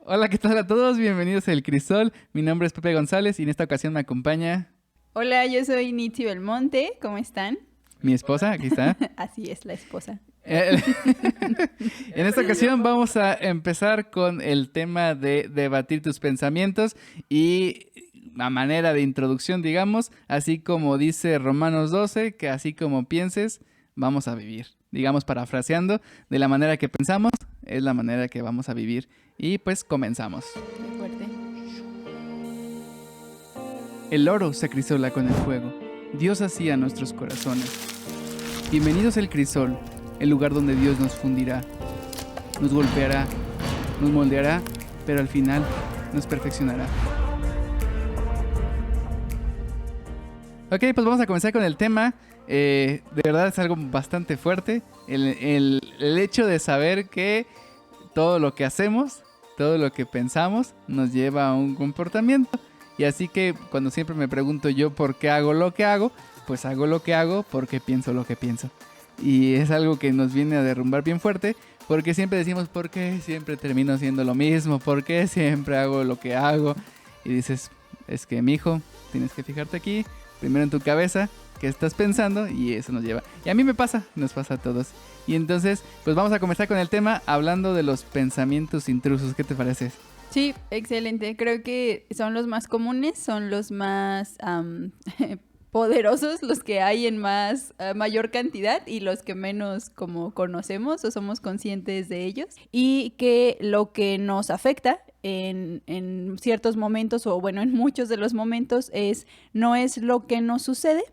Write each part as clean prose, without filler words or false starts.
Hola, ¿qué tal a todos? Bienvenidos a El Crisol. Mi nombre es Pepe González y en esta ocasión me acompaña Hola, yo soy Nitsi Belmonte, ¿cómo están? mi esposa, aquí está. Así es, la esposa. Eh, En esta ocasión vamos a empezar con el tema de debatir tus pensamientos y a manera de introducción, digamos, así como dice Romanos 12, que así como pienses, vamos a vivir. Digamos, parafraseando, de la manera que pensamos, es la manera que vamos a vivir. Y pues comenzamos. Qué fuerte. El oro se acrisola con el fuego. Dios hacía nuestros corazones. Bienvenidos al crisol, el lugar donde Dios nos fundirá, nos golpeará, nos moldeará, pero al final nos perfeccionará. Ok, pues vamos a comenzar con el tema. De verdad es algo bastante fuerte. El hecho de saber que todo lo que hacemos, todo lo que pensamos, nos lleva a un comportamiento. Y así que cuando siempre me pregunto yo por qué hago lo que hago, pues hago lo que hago porque pienso lo que pienso. Y es algo que nos viene a derrumbar bien fuerte, porque siempre decimos, ¿por qué siempre termino haciendo lo mismo? ¿Por qué siempre hago lo que hago? Y dices, es que mijo, tienes que fijarte aquí, primero en tu cabeza, qué estás pensando, y eso nos lleva. Y a mí me pasa, nos pasa a todos. Y entonces, pues vamos a comenzar con el tema hablando de los pensamientos intrusos. ¿Qué te parece? Sí, excelente. Creo que son los más comunes, son los más poderosos, los que hay en mayor cantidad y los que menos como conocemos o somos conscientes de ellos. Y que lo que nos afecta en ciertos momentos, o bueno, en muchos de los momentos, no es lo que nos sucede,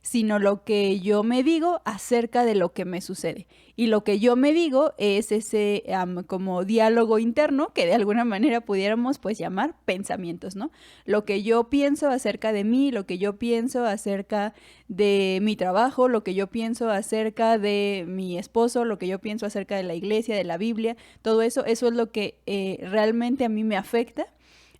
sino lo que yo me digo acerca de lo que me sucede. Y lo que yo me digo es ese como diálogo interno que de alguna manera pudiéramos pues llamar pensamientos, ¿no? Lo que yo pienso acerca de mí, lo que yo pienso acerca de mi trabajo, lo que yo pienso acerca de mi esposo, lo que yo pienso acerca de la iglesia, de la Biblia, todo eso, eso es lo que realmente a mí me afecta.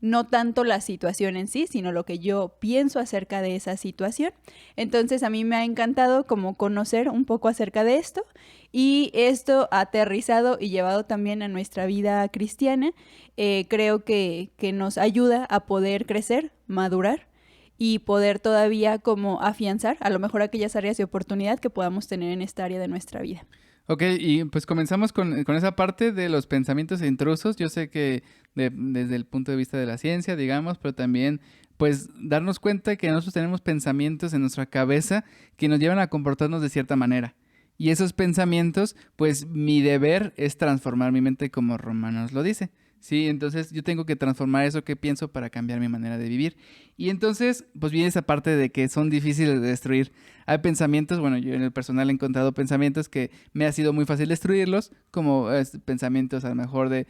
No tanto la situación en sí, sino lo que yo pienso acerca de esa situación. Entonces a mí me ha encantado como conocer un poco acerca de esto, y esto aterrizado y llevado también a nuestra vida cristiana, creo que nos ayuda a poder crecer, madurar y poder todavía como afianzar a lo mejor aquellas áreas de oportunidad que podamos tener en esta área de nuestra vida. Ok, y pues comenzamos con esa parte de los pensamientos intrusos. Yo sé que desde el punto de vista de la ciencia, digamos, pero también pues darnos cuenta que nosotros tenemos pensamientos en nuestra cabeza que nos llevan a comportarnos de cierta manera. Y esos pensamientos, pues mi deber es transformar mi mente como Romanos lo dice. Sí, entonces yo tengo que transformar eso que pienso para cambiar mi manera de vivir. Y entonces, pues viene esa parte de que son difíciles de destruir. Hay pensamientos, bueno, yo en el personal he encontrado pensamientos que me ha sido muy fácil destruirlos, como pensamientos a lo mejor de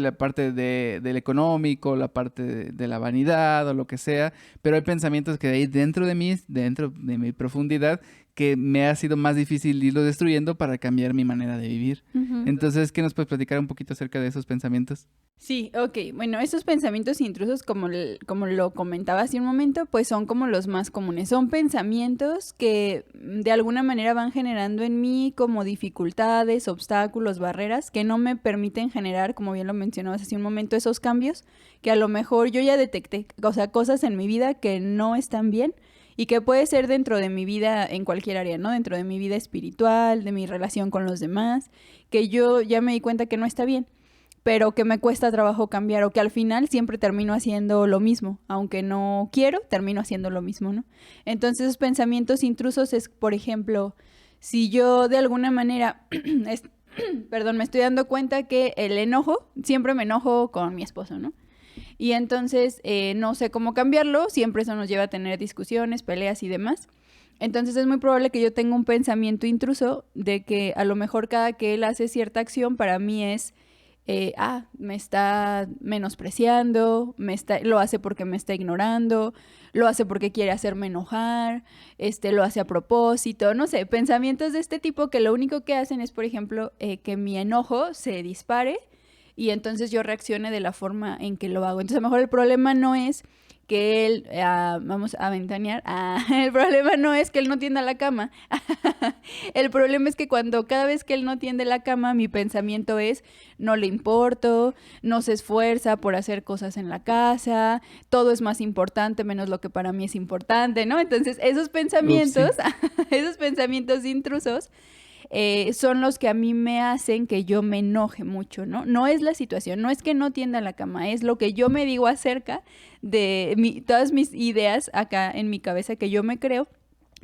la parte del económico, la parte de la vanidad o lo que sea, pero hay pensamientos que hay dentro de mí, dentro de mi profundidad, que me ha sido más difícil irlo destruyendo para cambiar mi manera de vivir. Ujú. Entonces, ¿qué nos puedes platicar un poquito acerca de esos pensamientos? Sí, ok. Bueno, esos pensamientos intrusos, como lo comentaba hace un momento, pues son como los más comunes. Son pensamientos que de alguna manera van generando en mí como dificultades, obstáculos, barreras que no me permiten generar, como bien lo mencionabas hace un momento, esos cambios que a lo mejor yo ya detecté, o sea, cosas en mi vida que no están bien y que puede ser dentro de mi vida en cualquier área, ¿no? Dentro de mi vida espiritual, de mi relación con los demás, que yo ya me di cuenta que no está bien, pero que me cuesta trabajo cambiar, o que al final siempre termino haciendo lo mismo, aunque no quiero, termino haciendo lo mismo, ¿no? Entonces, esos pensamientos intrusos es, por ejemplo, si yo de alguna manera, es, perdón, me estoy dando cuenta que el enojo, siempre me enojo con mi esposo, ¿no? Y entonces no sé cómo cambiarlo, siempre eso nos lleva a tener discusiones, peleas y demás. Entonces es muy probable que yo tenga un pensamiento intruso de que a lo mejor cada que él hace cierta acción para mí es me está menospreciando, lo hace porque me está ignorando, lo hace porque quiere hacerme enojar, lo hace a propósito, no sé, pensamientos de este tipo que lo único que hacen es, por ejemplo, que mi enojo se dispare y entonces yo reaccione de la forma en que lo hago. Entonces a lo mejor el problema no es que él, vamos a ventanear, el problema no es que él no tienda la cama, el problema es que cada vez que él no tiende la cama, mi pensamiento es, no le importo, no se esfuerza por hacer cosas en la casa, todo es más importante menos lo que para mí es importante, ¿no? Entonces, esos pensamientos, esos pensamientos intrusos, son los que a mí me hacen que yo me enoje mucho, ¿no? No es la situación, no es que no tienda la cama, es lo que yo me digo acerca de todas mis ideas acá en mi cabeza que yo me creo,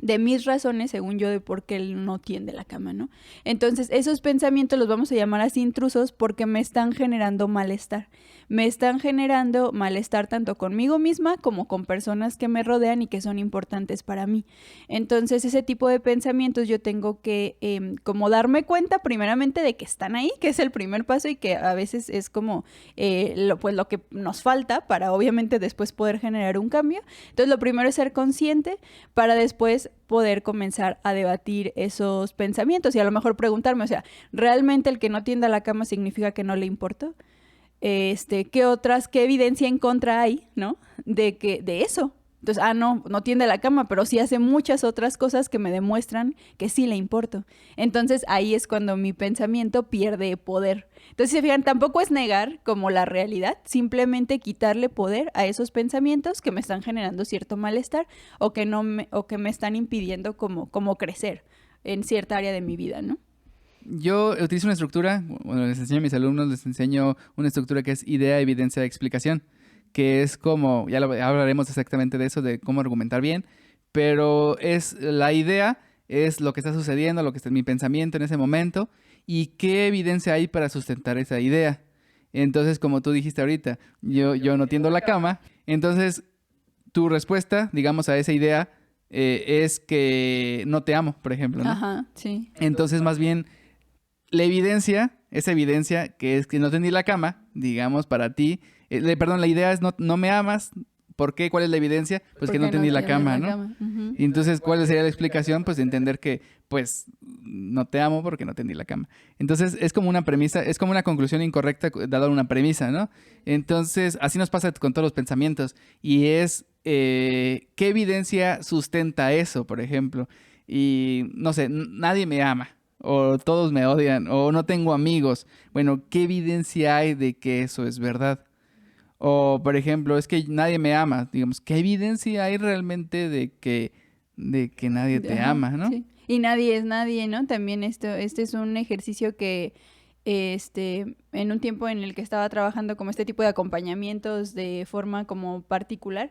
de mis razones, según yo, de por qué él no tiende la cama, ¿no? Entonces, esos pensamientos los vamos a llamar así intrusos porque me están generando malestar. Me están generando malestar tanto conmigo misma como con personas que me rodean y que son importantes para mí. Entonces, ese tipo de pensamientos yo tengo que como darme cuenta primeramente de que están ahí, que es el primer paso y que a veces es como lo que nos falta para obviamente después poder generar un cambio. Entonces, lo primero es ser consciente para después poder comenzar a debatir esos pensamientos y a lo mejor preguntarme, o sea, ¿realmente el que no tienda la cama significa que no le importó? ¿Qué evidencia en contra hay, ¿no? De eso. Entonces, no tiende la cama, pero sí hace muchas otras cosas que me demuestran que sí le importo. Entonces, ahí es cuando mi pensamiento pierde poder. Entonces, si se fijan, tampoco es negar como la realidad, simplemente quitarle poder a esos pensamientos que me están generando cierto malestar o que me están impidiendo como crecer en cierta área de mi vida, ¿no? Yo utilizo una estructura, bueno, les enseño a mis alumnos, les enseño una estructura que es idea, evidencia, explicación, que es como, hablaremos exactamente de eso, de cómo argumentar bien, pero la idea es lo que está sucediendo, lo que está en mi pensamiento en ese momento y qué evidencia hay para sustentar esa idea. Entonces, como tú dijiste ahorita, yo no tiendo la cama, entonces tu respuesta, digamos, a esa idea es que no te amo, por ejemplo, ¿no? Ajá, sí. Entonces, más bien, esa evidencia que es que no tendí la cama, digamos, para ti, la idea es no me amas, ¿por qué? ¿Cuál es la evidencia? Pues que no tendí la cama, ¿no? Uh-huh. Y entonces, ¿cuál sería la explicación? Pues entender que, pues, no te amo porque no tendí la cama. Entonces, es como una premisa, es como una conclusión incorrecta dada una premisa, ¿no? Entonces, así nos pasa con todos los pensamientos. Y es, ¿qué evidencia sustenta eso, por ejemplo? Y, no sé, nadie me ama. O todos me odian, o no tengo amigos. Bueno, ¿qué evidencia hay de que eso es verdad? O, por ejemplo, es que nadie me ama. Digamos, ¿qué evidencia hay realmente de que nadie te ama, ¿no? Sí. Y nadie es nadie, ¿no? También este es un ejercicio que en un tiempo en el que estaba trabajando como este tipo de acompañamientos de forma como particular,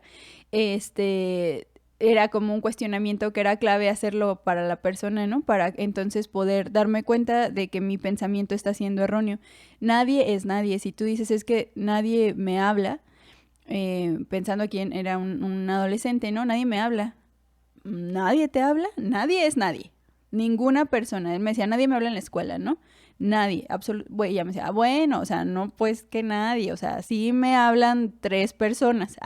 era como un cuestionamiento que era clave hacerlo para la persona, ¿no? Para entonces poder darme cuenta de que mi pensamiento está siendo erróneo. Nadie es nadie. Si tú dices es que nadie me habla, pensando quién era un adolescente, ¿no? Nadie me habla. ¿Nadie te habla? Nadie es nadie. Ninguna persona. Él me decía, nadie me habla en la escuela, ¿no? Nadie, absolutamente. Ella me decía, bueno, o sea, no pues que nadie, o sea, sí me hablan 3 personas.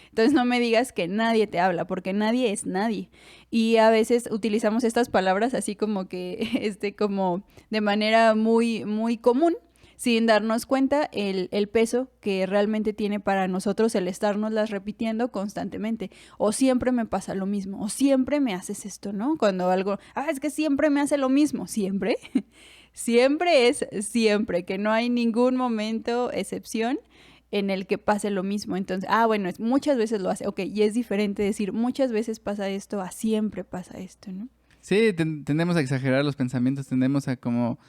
Entonces no me digas que nadie te habla, porque nadie es nadie. Y a veces utilizamos estas palabras así como que, como de manera muy, muy común, sin darnos cuenta el peso que realmente tiene para nosotros el estarnoslas repitiendo constantemente. O siempre me pasa lo mismo, o siempre me haces esto, ¿no? Cuando algo, es que siempre me hace lo mismo, siempre. Siempre es siempre, que no hay ningún momento, excepción, en el que pase lo mismo. Entonces, bueno, muchas veces lo hace. Ok, y es diferente decir, muchas veces pasa esto, a siempre pasa esto, ¿no? Sí, tendemos a exagerar los pensamientos, tendemos a como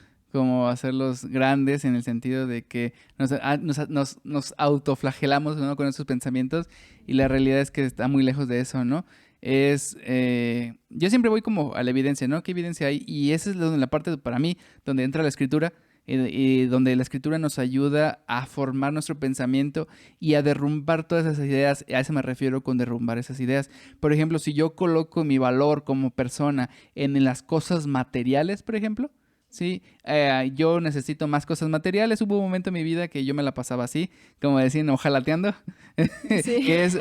hacerlos grandes en el sentido de que nos autoflagelamos, ¿no? Con esos pensamientos y la realidad es que está muy lejos de eso, ¿no? Yo siempre voy como a la evidencia, ¿no? ¿Qué evidencia hay? Y esa es la parte para mí donde entra la escritura y donde la escritura nos ayuda a formar nuestro pensamiento y a derrumbar todas esas ideas. A eso me refiero con derrumbar esas ideas. Por ejemplo, si yo coloco mi valor como persona en las cosas materiales, por ejemplo, sí, yo necesito más cosas materiales. Hubo un momento en mi vida que yo me la pasaba así, como decían, ojalateando. Sí. Que es,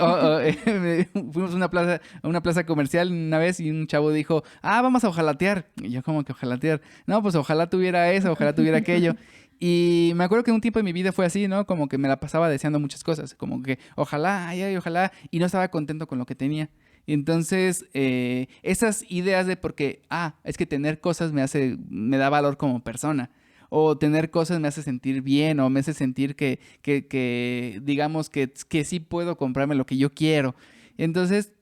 fuimos a una plaza comercial una vez y un chavo dijo, vamos a ojalatear. Y yo como que ojalatear. No, pues ojalá tuviera eso, ojalá tuviera aquello. Y me acuerdo que un tiempo de mi vida fue así, ¿no? Como que me la pasaba deseando muchas cosas, como que ojalá, ay, ay, ojalá, y no estaba contento con lo que tenía. Y entonces, esas ideas de porque, es que tener cosas me da valor como persona, o tener cosas me hace sentir bien, o me hace sentir que digamos, que sí puedo comprarme lo que yo quiero. Entonces,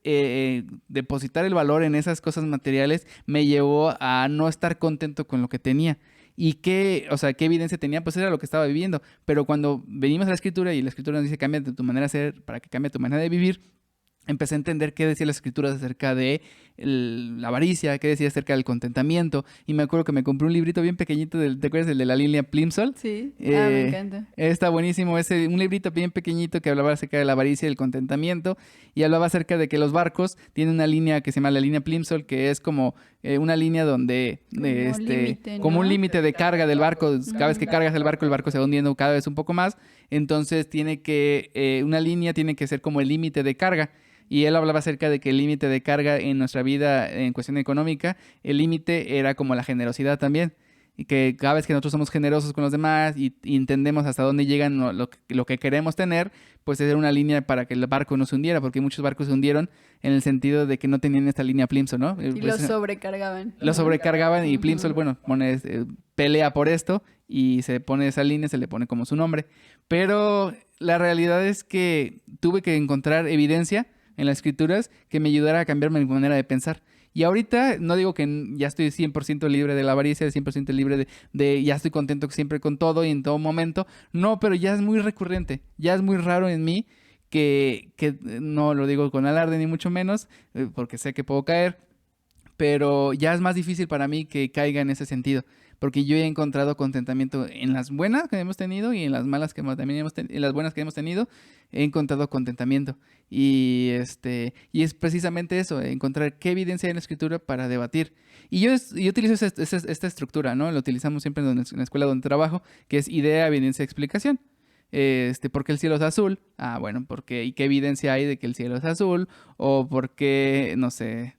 depositar el valor en esas cosas materiales me llevó a no estar contento con lo que tenía. ¿Y o sea, qué evidencia tenía? Pues era lo que estaba viviendo. Pero cuando venimos a la escritura y la escritura nos dice cambia de tu manera de ser para que cambie tu manera de vivir, empecé a entender qué decía las escrituras acerca de la avaricia, qué decía acerca del contentamiento. Y me acuerdo que me compré un librito bien pequeñito, ¿te acuerdas? El de la línea Plimsoll. Sí, me encanta. Está buenísimo, un librito bien pequeñito que hablaba acerca de la avaricia y el contentamiento. Y hablaba acerca de que los barcos tienen una línea que se llama la línea Plimsoll, que es como una línea donde como un límite de carga del barco. Cada vez que cargas el barco se va hundiendo cada vez un poco más. Entonces una línea tiene que ser como el límite de carga. Y él hablaba acerca de que el límite de carga en nuestra vida en cuestión económica, el límite era como la generosidad también. Y que cada vez que nosotros somos generosos con los demás y entendemos hasta dónde llegan lo que queremos tener, pues era una línea para que el barco no se hundiera, porque muchos barcos se hundieron en el sentido de que no tenían esta línea Plimsoll, ¿no? Y pues, los sobrecargaban. Los sobrecargaban y Plimsoll, bueno, pelea por esto y se pone esa línea, se le pone como su nombre. Pero la realidad es que tuve que encontrar evidencia en las escrituras que me ayudara a cambiar mi manera de pensar. Y ahorita no digo que ya estoy 100% libre de la avaricia, 100% libre ya estoy contento siempre con todo y en todo momento. No, pero ya es muy recurrente, ya es muy raro en mí que no lo digo con alarde ni mucho menos, porque sé que puedo caer, pero ya es más difícil para mí que caiga en ese sentido. Porque yo he encontrado contentamiento en las buenas que hemos tenido y en las malas que también en las buenas que hemos tenido, he encontrado contentamiento. Y es precisamente eso, encontrar qué evidencia hay en la escritura para debatir. Y yo utilizo esta estructura, ¿no? Lo utilizamos siempre en la escuela donde trabajo, que es idea, evidencia, explicación. ¿Por qué el cielo es azul? Bueno, ¿y qué evidencia hay de que el cielo es azul? O por qué, no sé,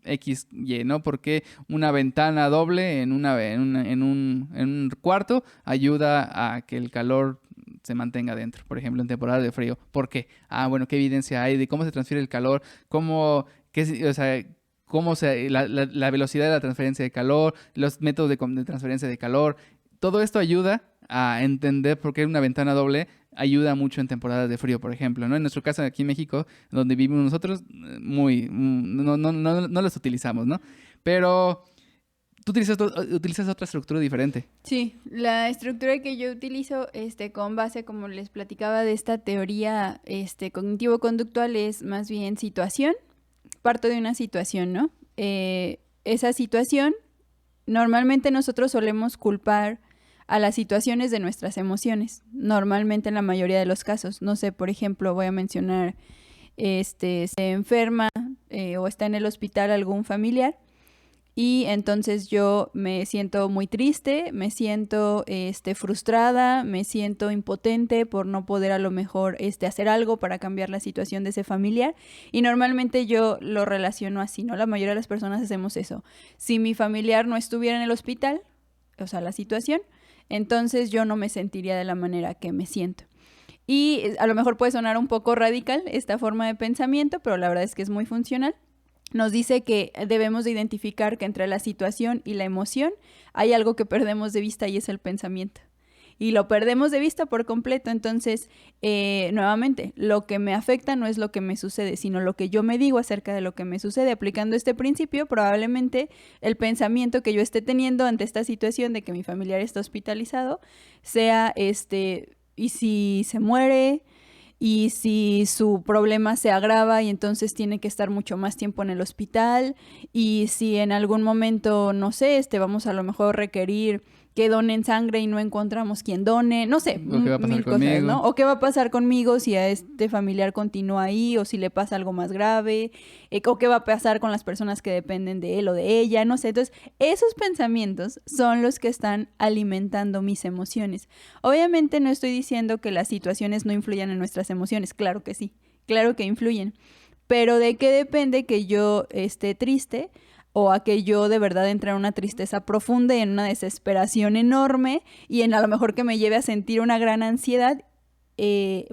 X, Y, ¿no? Porque una ventana doble en un cuarto ayuda a que el calor se mantenga dentro, por ejemplo, en temporada de frío. ¿Por qué? Bueno, ¿qué evidencia hay de cómo se transfiere el calor? La velocidad de la transferencia de calor, los métodos de transferencia de calor. Todo esto ayuda a entender por qué una ventana doble ayuda mucho en temporadas de frío, por ejemplo, ¿no? En nuestro caso aquí en México, donde vivimos nosotros, no las utilizamos, ¿no? Pero tú utilizas otra estructura diferente. Sí, la estructura que yo utilizo, con base, como les platicaba, de esta teoría, cognitivo-conductual, es más bien situación. Parto de una situación, ¿no? Esa situación, normalmente nosotros solemos culpar a las situaciones de nuestras emociones, normalmente en la mayoría de los casos. No sé, por ejemplo, voy a mencionar, se enferma o está en el hospital algún familiar y entonces yo me siento muy triste, me siento frustrada, me siento impotente por no poder a lo mejor hacer algo para cambiar la situación de ese familiar, y normalmente yo lo relaciono así, ¿no? La mayoría de las personas hacemos eso. Si mi familiar no estuviera en el hospital, o sea, la situación, entonces yo no me sentiría de la manera que me siento. Y a lo mejor puede sonar un poco radical esta forma de pensamiento, pero la verdad es que es muy funcional. Nos dice que debemos de identificar que entre la situación y la emoción hay algo que perdemos de vista y es el pensamiento. Y lo perdemos de vista por completo. Entonces, nuevamente, lo que me afecta no es lo que me sucede, sino lo que yo me digo acerca de lo que me sucede. Aplicando este principio, probablemente el pensamiento que yo esté teniendo ante esta situación de que mi familiar está hospitalizado sea, ¿y si se muere? ¿Y si su problema se agrava y entonces tiene que estar mucho más tiempo en el hospital? ¿Y si en algún momento, no sé, vamos a lo mejor requerir que donen sangre y no encontramos quién done? No sé, ¿O qué va a pasar conmigo? ¿no? O qué va a pasar conmigo si a este familiar continúa ahí, o si le pasa algo más grave, o qué va a pasar con las personas que dependen de él o de ella, no sé. Entonces, esos pensamientos son los que están alimentando mis emociones. Obviamente no estoy diciendo que las situaciones no influyan en nuestras emociones, claro que sí, claro que influyen. Pero ¿de qué depende que yo esté triste o a que yo de verdad entre en una tristeza profunda y en una desesperación enorme y en a lo mejor que me lleve a sentir una gran ansiedad,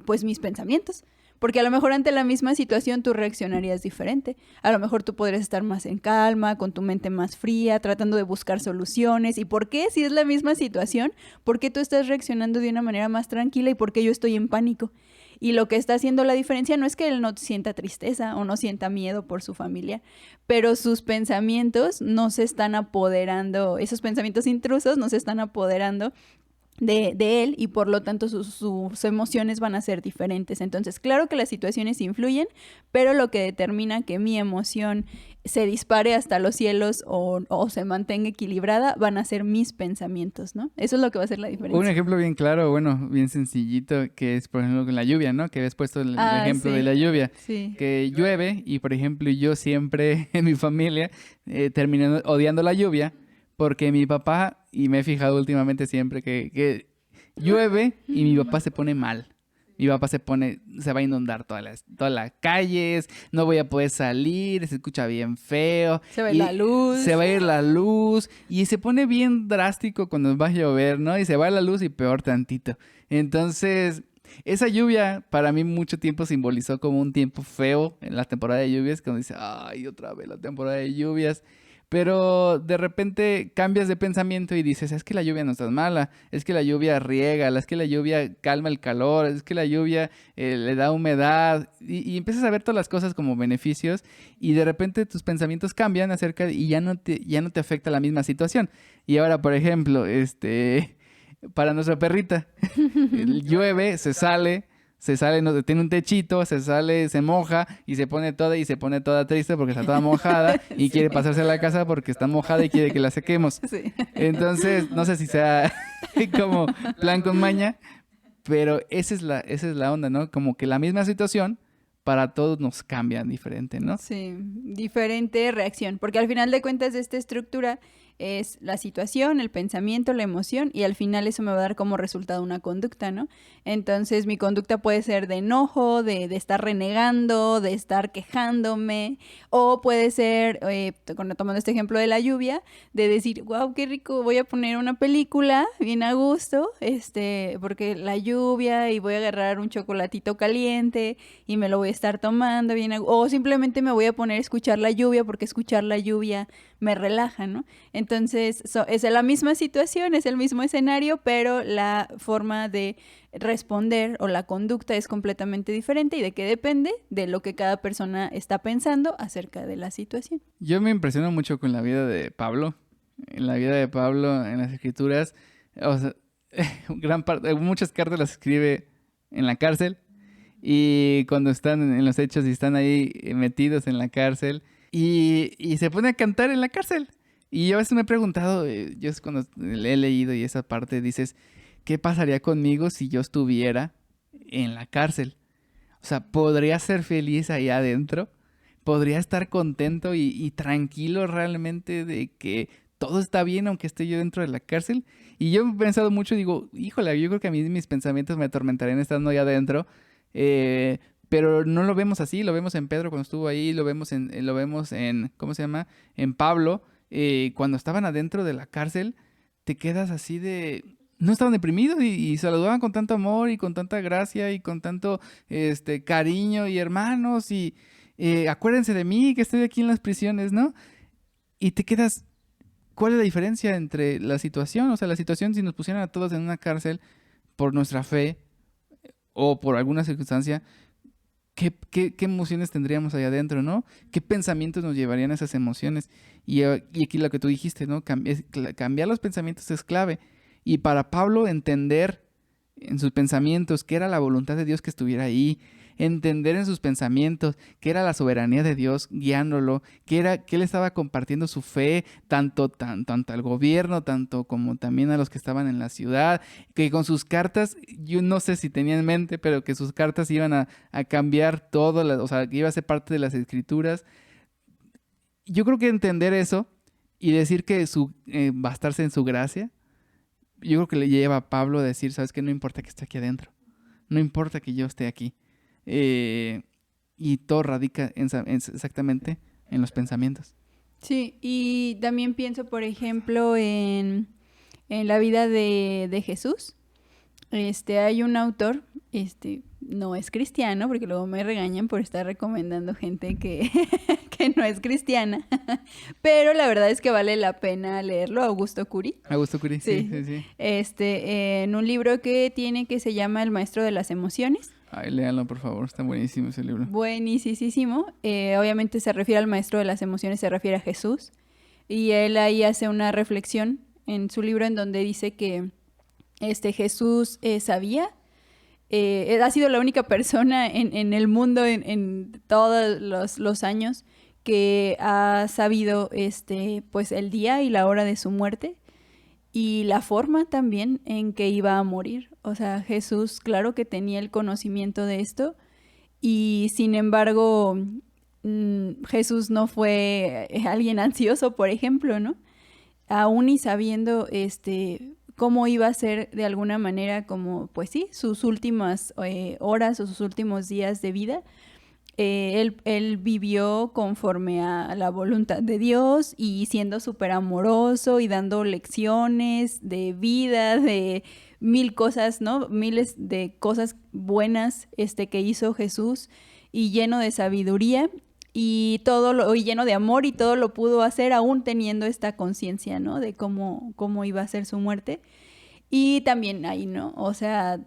pues mis pensamientos. Porque a lo mejor ante la misma situación tú reaccionarías diferente. A lo mejor tú podrías estar más en calma, con tu mente más fría, tratando de buscar soluciones. ¿Y por qué? Si es la misma situación, ¿por qué tú estás reaccionando de una manera más tranquila y por qué yo estoy en pánico? Y lo que está haciendo la diferencia no es que él no sienta tristeza o no sienta miedo por su familia, pero sus pensamientos no se están apoderando, esos pensamientos intrusos no se están apoderando de él y por lo tanto sus emociones van a ser diferentes. Entonces, claro que las situaciones influyen, pero lo que determina que mi emoción se dispare hasta los cielos o se mantenga equilibrada van a ser mis pensamientos, ¿no? Eso es lo que va a ser la diferencia. Un ejemplo bien claro, bueno, bien sencillito, que es por ejemplo con la lluvia, ¿no? Que habías puesto el ejemplo sí. de la lluvia. Sí. Que llueve y por ejemplo yo siempre en mi familia terminé odiando la lluvia porque mi papá, y me he fijado últimamente siempre que llueve y mi papá se pone mal. Mi papá se va a inundar todas las calles, no voy a poder salir, se escucha bien feo. Se va a ir la luz. Se va a ir la luz y se pone bien drástico cuando va a llover, ¿no? Y se va la luz y peor tantito. Entonces, esa lluvia para mí mucho tiempo simbolizó como un tiempo feo en la temporada de lluvias, cuando dice, ay, otra vez la temporada de lluvias. Pero de repente cambias de pensamiento y dices, es que la lluvia no está mala, es que la lluvia riega, es que la lluvia calma el calor, es que la lluvia le da humedad y empiezas a ver todas las cosas como beneficios y de repente tus pensamientos cambian y ya no te afecta la misma situación. Y ahora, por ejemplo, para nuestra perrita, llueve, se sale, no, tiene un techito, se sale, se moja y se pone toda triste porque está toda mojada y quiere pasarse a la casa porque está mojada y quiere que la sequemos. Sí. Entonces, no sé si sea como plan con maña, pero esa es la onda, ¿no? Como que la misma situación para todos nos cambia diferente, ¿no? Sí, diferente reacción, porque al final de cuentas esta estructura es la situación, el pensamiento, la emoción y al final eso me va a dar como resultado una conducta, ¿no? Entonces mi conducta puede ser de enojo, de estar renegando, de estar quejándome o puede ser, tomando este ejemplo de la lluvia, de decir, wow, qué rico, voy a poner una película bien a gusto, porque la lluvia y voy a agarrar un chocolatito caliente y me lo voy a estar tomando bien o simplemente me voy a poner a escuchar la lluvia porque escuchar la lluvia me relaja, ¿no? Entonces, es la misma situación, es el mismo escenario, pero la forma de responder o la conducta es completamente diferente y de qué depende de lo que cada persona está pensando acerca de la situación. Yo me impresiono mucho con la vida de Pablo. En la vida de Pablo, en las escrituras, o sea, muchas cartas las escribe en la cárcel y cuando están en los hechos y están ahí metidos en la cárcel y se pone a cantar en la cárcel. Y yo a veces me he preguntado, yo es cuando le he leído y esa parte dices, ¿qué pasaría conmigo si yo estuviera en la cárcel? O sea, ¿podría ser feliz ahí adentro? ¿Podría estar contento y tranquilo realmente de que todo está bien aunque esté yo dentro de la cárcel? Y yo he pensado mucho y digo, híjole, yo creo que a mí mis pensamientos me atormentarían estando allá adentro. Pero no lo vemos así, lo vemos en Pedro cuando estuvo ahí, lo vemos en ¿cómo se llama? En Pablo. Cuando estaban adentro de la cárcel, te quedas así de... No estaban deprimidos y saludaban con tanto amor y con tanta gracia y con tanto cariño y hermanos y acuérdense de mí que estoy aquí en las prisiones, ¿no? Y te quedas... ¿Cuál es la diferencia entre la situación? O sea, la situación si nos pusieran a todos en una cárcel por nuestra fe o por alguna circunstancia... ¿Qué emociones tendríamos ahí adentro, ¿no? ¿Qué pensamientos nos llevarían a esas emociones? Y aquí lo que tú dijiste, ¿no? Cambiar los pensamientos es clave. Y para Pablo entender en sus pensamientos que era la voluntad de Dios que estuviera ahí, entender en sus pensamientos que era la soberanía de Dios guiándolo, que él estaba compartiendo su fe tanto al gobierno, tanto como también a los que estaban en la ciudad, que con sus cartas, yo no sé si tenía en mente, pero que sus cartas iban a cambiar todo, o sea, que iba a ser parte de las escrituras. Yo creo que entender eso y decir que bastarse en su gracia, yo creo que le lleva a Pablo a decir, ¿sabes qué? No importa que esté aquí adentro, no importa que yo esté aquí. Y todo radica exactamente en los pensamientos. Sí, y también pienso, por ejemplo, en la vida de Jesús. Hay un autor, no es cristiano, porque luego me regañan por estar recomendando gente que, que no es cristiana, pero la verdad es que vale la pena leerlo, Augusto Curi. Augusto Curí, sí, Sí, sí, sí. en un libro que tiene que se llama El Maestro de las Emociones. Ay, léanlo, por favor, está buenísimo ese libro. Buenísimo. Obviamente se refiere al Maestro de las Emociones, se refiere a Jesús. Y él ahí hace una reflexión en su libro en donde dice que Jesús sabía, ha sido la única persona en el mundo en todos los años que ha sabido pues el día y la hora de su muerte y la forma también en que iba a morir. O sea, Jesús, claro que tenía el conocimiento de esto y sin embargo, Jesús no fue alguien ansioso, por ejemplo, ¿no? Aún y sabiendo cómo iba a ser de alguna manera como, pues sí, sus últimas horas o sus últimos días de vida, él vivió conforme a la voluntad de Dios y siendo súper amoroso y dando lecciones de vida, de mil cosas, ¿no? Miles de cosas buenas que hizo Jesús y lleno de sabiduría y y lleno de amor y todo lo pudo hacer aún teniendo esta conciencia, ¿no? De cómo iba a ser su muerte. Y también ahí, ¿no? O sea,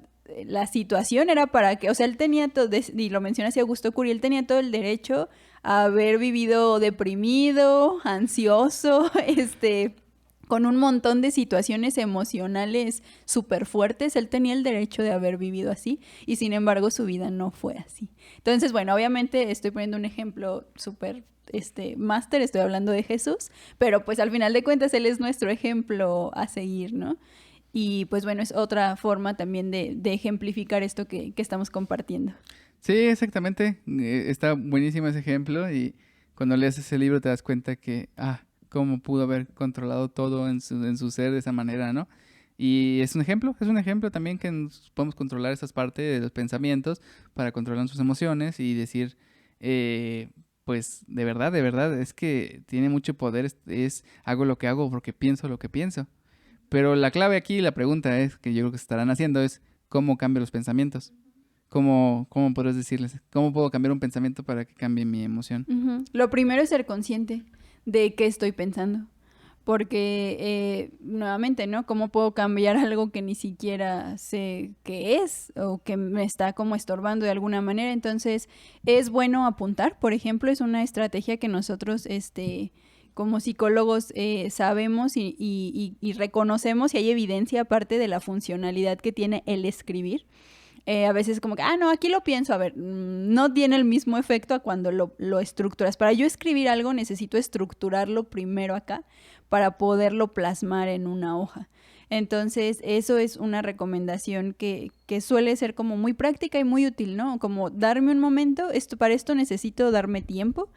la situación era para que, o sea, él tenía todo, y lo menciona así Augusto Curi, él tenía todo el derecho a haber vivido deprimido, ansioso, con un montón de situaciones emocionales súper fuertes, él tenía el derecho de haber vivido así y sin embargo su vida no fue así. Entonces, bueno, obviamente estoy poniendo un ejemplo súper máster, estoy hablando de Jesús, pero pues al final de cuentas él es nuestro ejemplo a seguir, ¿no? Y pues bueno, es otra forma también de ejemplificar esto que estamos compartiendo. Sí, exactamente. Está buenísimo ese ejemplo y cuando lees ese libro te das cuenta que, cómo pudo haber controlado todo en su ser de esa manera, ¿no? Y es un ejemplo también que podemos controlar esas partes de los pensamientos para controlar sus emociones y decir, pues de verdad, es que tiene mucho poder, hago lo que hago porque pienso lo que pienso. Pero la clave aquí, la pregunta es, que yo creo que estarán haciendo, es cómo cambio los pensamientos. ¿Cómo podrías decirles? ¿Cómo puedo cambiar un pensamiento para que cambie mi emoción? Uh-huh. Lo primero es ser consciente de qué estoy pensando. Porque, nuevamente, ¿no? ¿Cómo puedo cambiar algo que ni siquiera sé qué es o que me está como estorbando de alguna manera? Entonces, es bueno apuntar. Por ejemplo, es una estrategia que nosotros, como psicólogos, sabemos y reconocemos y hay evidencia aparte de la funcionalidad que tiene el escribir. A veces como que, no, aquí lo pienso, a ver, no tiene el mismo efecto a cuando lo estructuras. Para yo escribir algo necesito estructurarlo primero acá para poderlo plasmar en una hoja. Entonces, eso es una recomendación que suele ser como muy práctica y muy útil, ¿no? Como darme un momento, para esto necesito darme tiempo,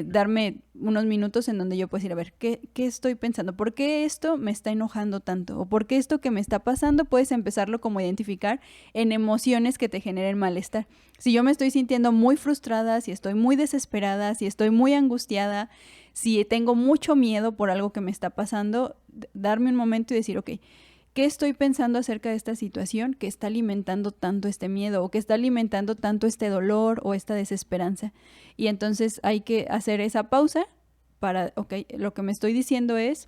darme unos minutos en donde yo puedo decir, a ver, ¿qué estoy pensando? ¿Por qué esto me está enojando tanto? ¿O por qué esto que me está pasando? Puedes empezarlo como a identificar en emociones que te generen malestar. Si yo me estoy sintiendo muy frustrada, si estoy muy desesperada, si estoy muy angustiada, si tengo mucho miedo por algo que me está pasando, darme un momento y decir, ok, ¿qué estoy pensando acerca de esta situación que está alimentando tanto este miedo o que está alimentando tanto este dolor o esta desesperanza? Y entonces hay que hacer esa pausa para, ok, lo que me estoy diciendo es,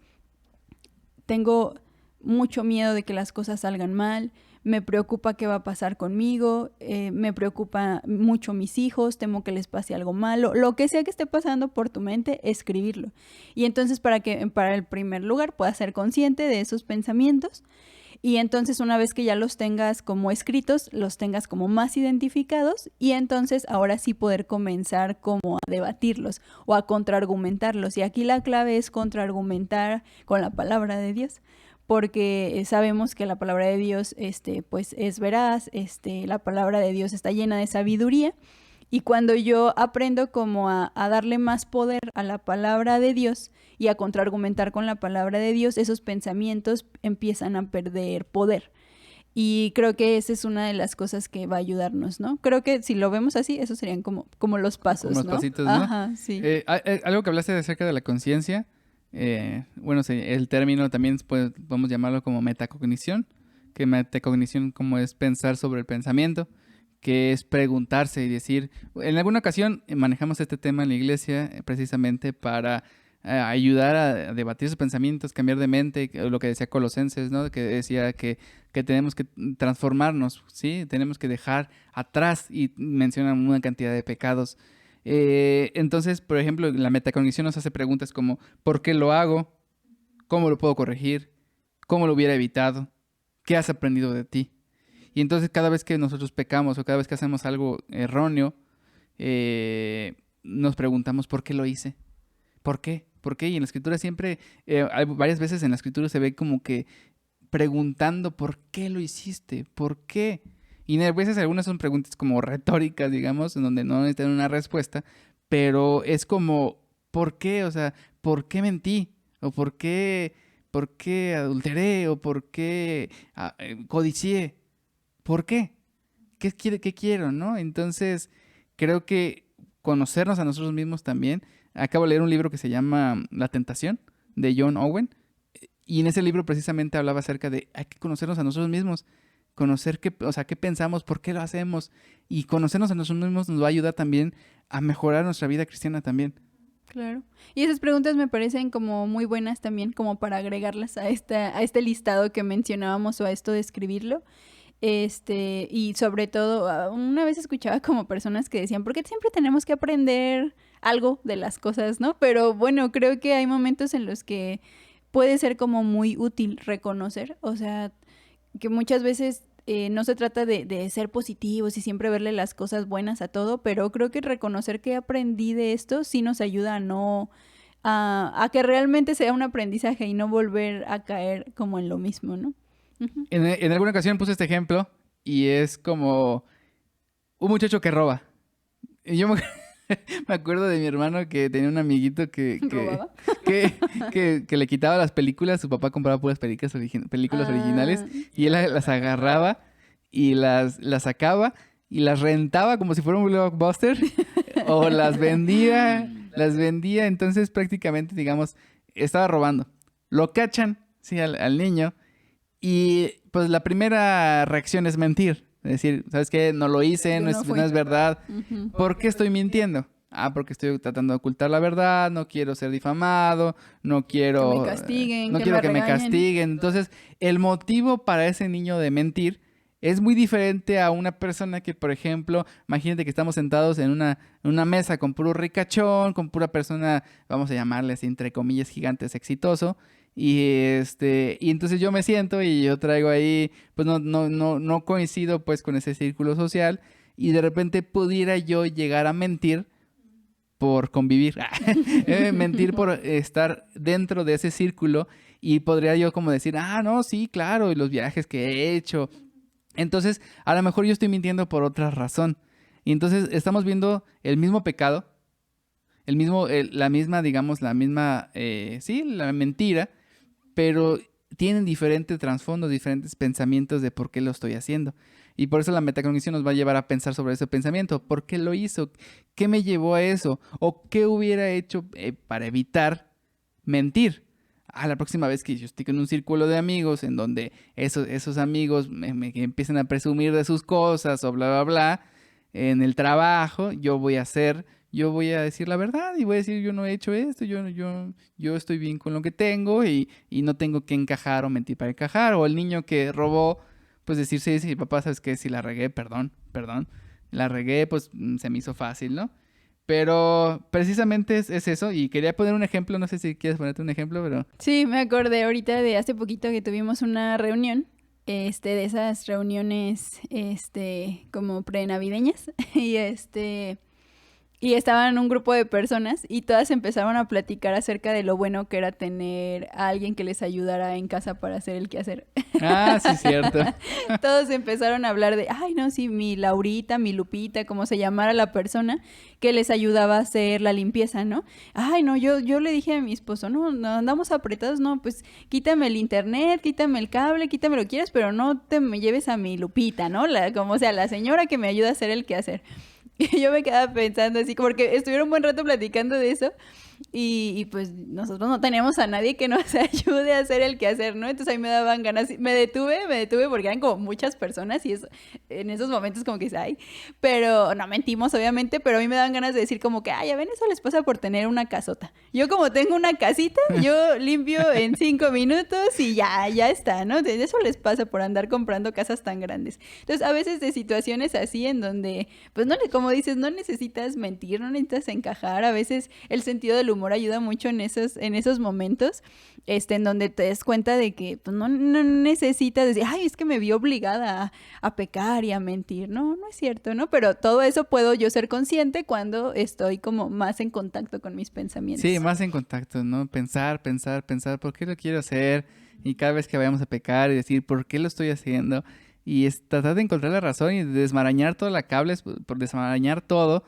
tengo mucho miedo de que las cosas salgan mal, me preocupa qué va a pasar conmigo, me preocupa mucho mis hijos, temo que les pase algo malo, lo que sea que esté pasando por tu mente, escribirlo. Y entonces para el primer lugar puedas ser consciente de esos pensamientos y entonces una vez que ya los tengas como escritos, los tengas como más identificados y entonces ahora sí poder comenzar como a debatirlos o a contraargumentarlos. Y aquí la clave es contraargumentar con la palabra de Dios, porque sabemos que la palabra de Dios pues es veraz, la palabra de Dios está llena de sabiduría y cuando yo aprendo como a darle más poder a la palabra de Dios y a contraargumentar con la palabra de Dios, esos pensamientos empiezan a perder poder. Y creo que esa es una de las cosas que va a ayudarnos, ¿no? Creo que si lo vemos así, esos serían como los pasos, Como los ¿no? pasitos, ¿no? Ajá, sí. Algo que hablaste acerca de la conciencia, bueno, sí, el término también podemos llamarlo como metacognición, que metacognición como es pensar sobre el pensamiento, que es preguntarse y decir, en alguna ocasión manejamos este tema en la iglesia precisamente para ayudar a debatir esos pensamientos, cambiar de mente, lo que decía Colosenses, ¿no? Que decía que tenemos que transformarnos, ¿sí? Tenemos que dejar atrás y mencionan una cantidad de pecados. Entonces, por ejemplo, la metacognición nos hace preguntas como, ¿por qué lo hago? ¿Cómo lo puedo corregir? ¿Cómo lo hubiera evitado? ¿Qué has aprendido de ti? Y entonces cada vez que nosotros pecamos o cada vez que hacemos algo erróneo, nos preguntamos ¿por qué lo hice? ¿Por qué? ¿Por qué? Y en la escritura siempre, hay varias veces en la escritura se ve como que preguntando ¿por qué lo hiciste? ¿Por qué? Y a veces algunas son preguntas como retóricas, digamos, en donde no necesitan una respuesta, pero es como ¿por qué? O sea, ¿por qué mentí? ¿O por qué adulteré? ¿O por qué codicié? ¿Por qué? ¿Qué quiero, no? Entonces, creo que conocernos a nosotros mismos también. Acabo de leer un libro que se llama La Tentación, de John Owen, y en ese libro precisamente hablaba acerca de hay que conocernos a nosotros mismos, conocer qué pensamos, por qué lo hacemos, y conocernos a nosotros mismos nos va a ayudar también a mejorar nuestra vida cristiana también. Claro. Y esas preguntas me parecen como muy buenas también, como para agregarlas a este listado que mencionábamos o a esto de escribirlo. Y sobre todo, una vez escuchaba como personas que decían, ¿por qué siempre tenemos que aprender algo de las cosas, no? Pero bueno, creo que hay momentos en los que puede ser como muy útil reconocer, o sea, que muchas veces no se trata de ser positivos y siempre verle las cosas buenas a todo, pero creo que reconocer que aprendí de esto sí nos ayuda a no, a que realmente sea un aprendizaje y no volver a caer como en lo mismo, ¿no? Uh-huh. En alguna ocasión puse este ejemplo y es como un muchacho que roba. Y yo me acuerdo de mi hermano que tenía un amiguito ¿Robaba? que le quitaba las películas. Su papá compraba puras películas originales y él las agarraba y las sacaba y las rentaba como si fuera un blockbuster o las vendía. Entonces prácticamente, digamos, estaba robando. Lo cachan, sí, al niño. Y pues la primera reacción es mentir. Es decir, ¿sabes qué? No lo hice, no es verdad. Uh-huh. ¿Por qué estoy mintiendo? Porque estoy tratando de ocultar la verdad, no quiero ser difamado, no quiero... Que me castiguen, no quiero que me regañen. castiguen. Entonces, el motivo para ese niño de mentir es muy diferente a una persona que, por ejemplo, imagínate que estamos sentados en una mesa con puro ricachón, con pura persona, vamos a llamarles entre comillas gigantes, exitoso. Y entonces yo me siento y yo traigo ahí, pues no coincido pues con ese círculo social y de repente pudiera yo llegar a mentir por convivir, mentir por estar dentro de ese círculo y podría yo como decir, no, sí, claro, y los viajes que he hecho. Entonces, a lo mejor yo estoy mintiendo por otra razón. Y entonces estamos viendo el mismo pecado, la misma, la mentira, pero tienen diferentes trasfondos, diferentes pensamientos de por qué lo estoy haciendo. Y por eso la metacognición nos va a llevar a pensar sobre ese pensamiento. ¿Por qué lo hizo? ¿Qué me llevó a eso? ¿O qué hubiera hecho para evitar mentir? La próxima vez que yo estoy en un círculo de amigos en donde esos amigos me empiezan a presumir de sus cosas o bla, bla, bla, en el trabajo yo voy a decir la verdad y voy a decir yo no he hecho esto, yo estoy bien con lo que tengo y no tengo que encajar o mentir para encajar. O el niño que robó, pues decir, sí, papá, ¿sabes qué? Si la regué, perdón, la regué, pues se me hizo fácil, ¿no? Pero precisamente es eso, y quería poner un ejemplo, no sé si quieres ponerte un ejemplo, pero... Sí, me acordé ahorita de hace poquito que tuvimos una reunión, de esas reuniones, como prenavideñas, y Y estaban un grupo de personas y todas empezaron a platicar acerca de lo bueno que era tener a alguien que les ayudara en casa para hacer el quehacer. Ah, sí, cierto. Todos empezaron a hablar de, ay, no, sí, mi Laurita, mi Lupita, como se llamara la persona que les ayudaba a hacer la limpieza, ¿no? Ay, no, yo le dije a mi esposo, no, no, andamos apretados, no, pues quítame el internet, quítame el cable, quítame lo que quieras, pero no te me lleves a mi Lupita, ¿no? Como sea, la señora que me ayuda a hacer el quehacer. Y yo me quedaba pensando así, porque estuvieron un buen rato platicando de eso y pues nosotros no tenemos a nadie que nos ayude a hacer el quehacer, ¿no? Entonces ahí me daban ganas, me detuve porque eran como muchas personas y eso, en esos momentos como que dice, ay, pero no mentimos obviamente, pero a mí me daban ganas de decir como que, ay, a ver, eso les pasa por tener una casota. Yo como tengo una casita, yo limpio en 5 minutos y ya está, ¿no? De eso les pasa por andar comprando casas tan grandes. Entonces a veces de situaciones así en donde, pues no, como dices, no necesitas mentir, no necesitas encajar, a veces el sentido del humor ayuda mucho en esos momentos, en donde te des cuenta de que pues, no necesitas decir, ay, es que me vi obligada a pecar y a mentir. No es cierto, ¿no? Pero todo eso puedo yo ser consciente cuando estoy como más en contacto con mis pensamientos. Sí, más en contacto, ¿no? Pensar, ¿por qué lo quiero hacer? Y cada vez que vayamos a pecar y decir, ¿por qué lo estoy haciendo? Y es tratar de encontrar la razón y desmarañar toda la cables, por desmarañar todo